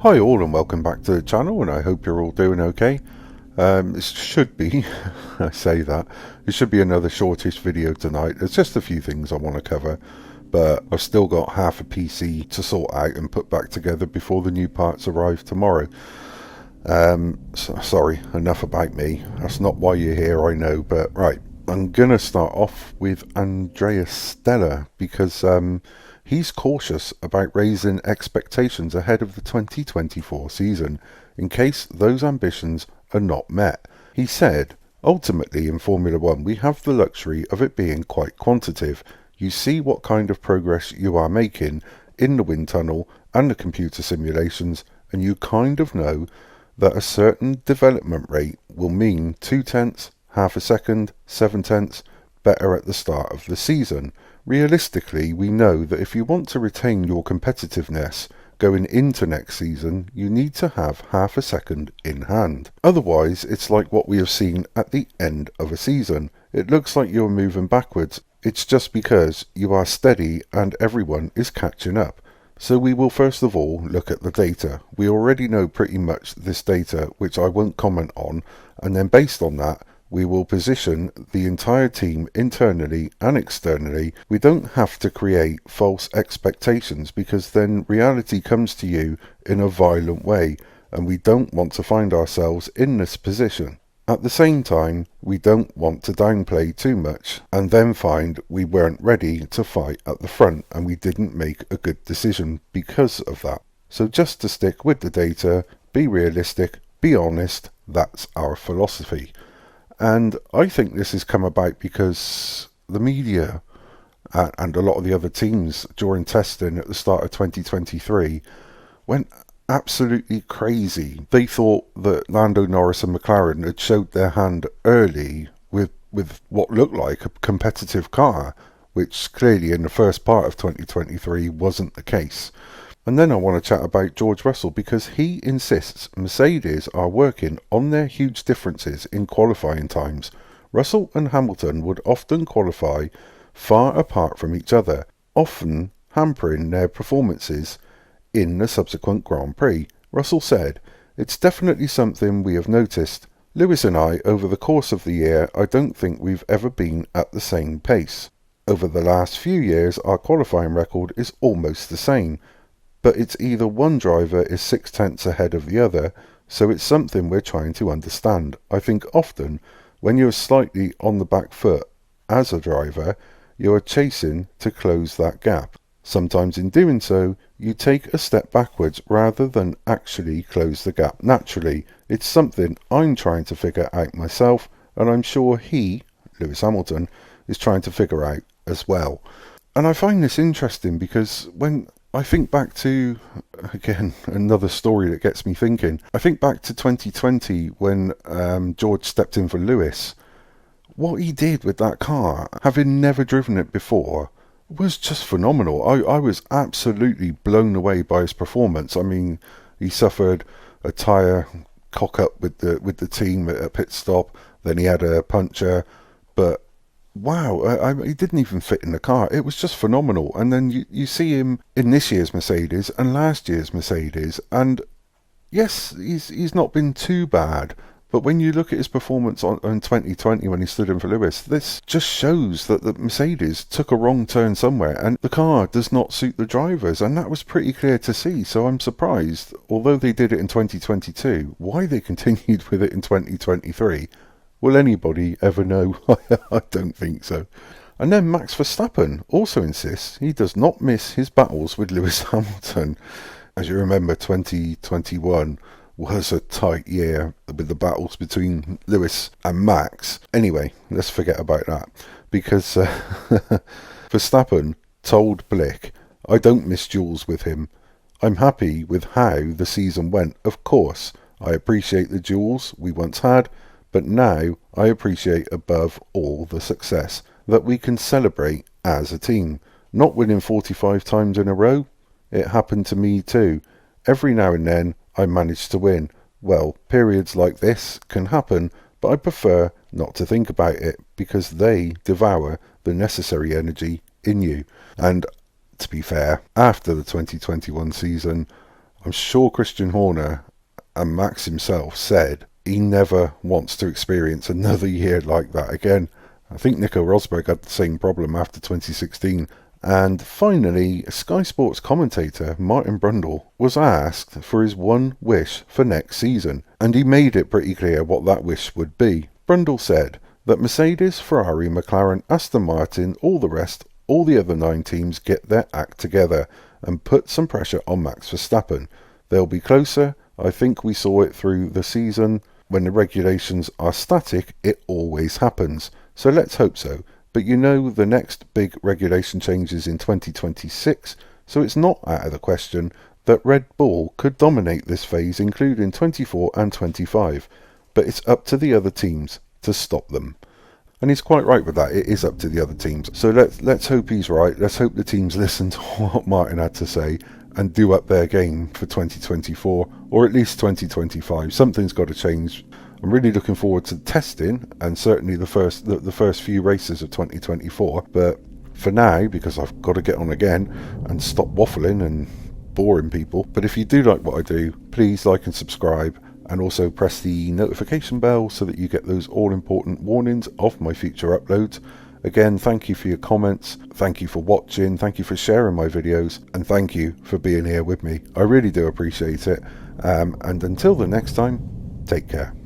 Hi all and welcome back to the channel, and I hope you're all doing okay. It should be, I say that, it should be another shortish video tonight. There's just a few things I want to cover, but I've still got half a PC to sort out and put back together before the new parts arrive tomorrow. Sorry, enough about me. That's not why you're here, I know, but right. I'm going to start off with Stella because he's cautious about raising expectations ahead of the 2024 season in case those ambitions are not met. He said, "Ultimately in Formula One we have the luxury of it being quite quantitative. You see what kind of progress you are making in the wind tunnel and the computer simulations, and you kind of know that a certain development rate will mean 2/10, half a second, 7/10 better at the start of the season. Realistically, we know that if you want to retain your competitiveness going into next season, you need to have half a second in hand. Otherwise, it's like what we have seen at the end of a season. It looks like you're moving backwards. It's just because you are steady and everyone is catching up. So we will first of all look at the data. We already know pretty much this data, which I won't comment on, and then based on that, we will position the entire team internally and externally. We don't have to create false expectations because then reality comes to you in a violent way, and we don't want to find ourselves in this position. At the same time, we don't want to downplay too much and then find we weren't ready to fight at the front and we didn't make a good decision because of that. So just to stick with the data, be realistic, be honest, that's our philosophy. And I think this has come about because the media and a lot of the other teams during testing at the start of 2023 went absolutely crazy. They thought that Lando Norris and McLaren had showed their hand early with what looked like a competitive car, which clearly in the first part of 2023 wasn't the case. And then I want to chat about George Russell because he insists Mercedes are working on their huge differences in qualifying times. Russell and Hamilton would often qualify far apart from each other, often hampering their performances in the subsequent Grand Prix. Russell said, "It's definitely something we have noticed. Lewis and I, over the course of the year, I don't think we've ever been at the same pace. Over the last few years, our qualifying record is almost the same. But it's either one driver is 6/10 ahead of the other, so it's something we're trying to understand. I think often, when you're slightly on the back foot as a driver, you are chasing to close that gap. Sometimes in doing so, you take a step backwards rather than actually close the gap naturally. It's something I'm trying to figure out myself, and I'm sure he, Lewis Hamilton, is trying to figure out as well." And I find this interesting because when I think back to, again, another story that gets me thinking. I think back to 2020 when George stepped in for Lewis. What he did with that car, having never driven it before, was just phenomenal. I was absolutely blown away by his performance. I mean, he suffered a tyre cock-up with the team at a pit stop. Then he had a puncture, but wow, he didn't even fit in the car. It was just phenomenal. And then you see him in this year's Mercedes and last year's Mercedes, and yes, he's not been too bad. But when you look at his performance in 2020 when he stood in for Lewis, this just shows that the Mercedes took a wrong turn somewhere and the car does not suit the drivers, and that was pretty clear to see. So I'm surprised, although they did it in 2022, why they continued with it in 2023. Will anybody ever know? I don't think so. And then Max Verstappen also insists he does not miss his battles with Lewis Hamilton. As you remember, 2021 was a tight year with the battles between Lewis and Max. Anyway, let's forget about that. Because Verstappen told Blick, "I don't miss duels with him. I'm happy with how the season went. Of course, I appreciate the duels we once had, but now I appreciate above all the success that we can celebrate as a team. Not winning 45 times in a row, it happened to me too. Every now and then I manage to win. Well, periods like this can happen, but I prefer not to think about it because they devour the necessary energy in you." And to be fair, after the 2021 season, I'm sure Christian Horner and Max himself said he never wants to experience another year like that again. I think Nico Rosberg had the same problem after 2016. And finally, Sky Sports commentator Martin Brundle was asked for his one wish for next season, and he made it pretty clear what that wish would be. Brundle said that Mercedes, Ferrari, McLaren, Aston Martin, all the rest, all the other 9 teams get their act together and put some pressure on Max Verstappen. They'll be closer. I think we saw it through the season. When the regulations are static, it always happens. So let's hope so. But you know the next big regulation changes in 2026, so it's not out of the question that Red Bull could dominate this phase, including 24 and 25. But it's up to the other teams to stop them. And he's quite right with that. It is up to the other teams. So let's hope he's right. Let's hope the teams listen to what Martin had to say and do up their game for 2024, or at least 2025. Something's got to change. I'm really looking forward to testing and certainly the first few races of 2024. But for now, because I've got to get on again and stop waffling and boring people. But if you do like what I do, please like and subscribe, and also press the notification bell so that you get those all-important warnings of my future uploads. Again, thank you for your comments, thank you for watching, thank you for sharing my videos, and thank you for being here with me. I really do appreciate it. And until the next time, take care.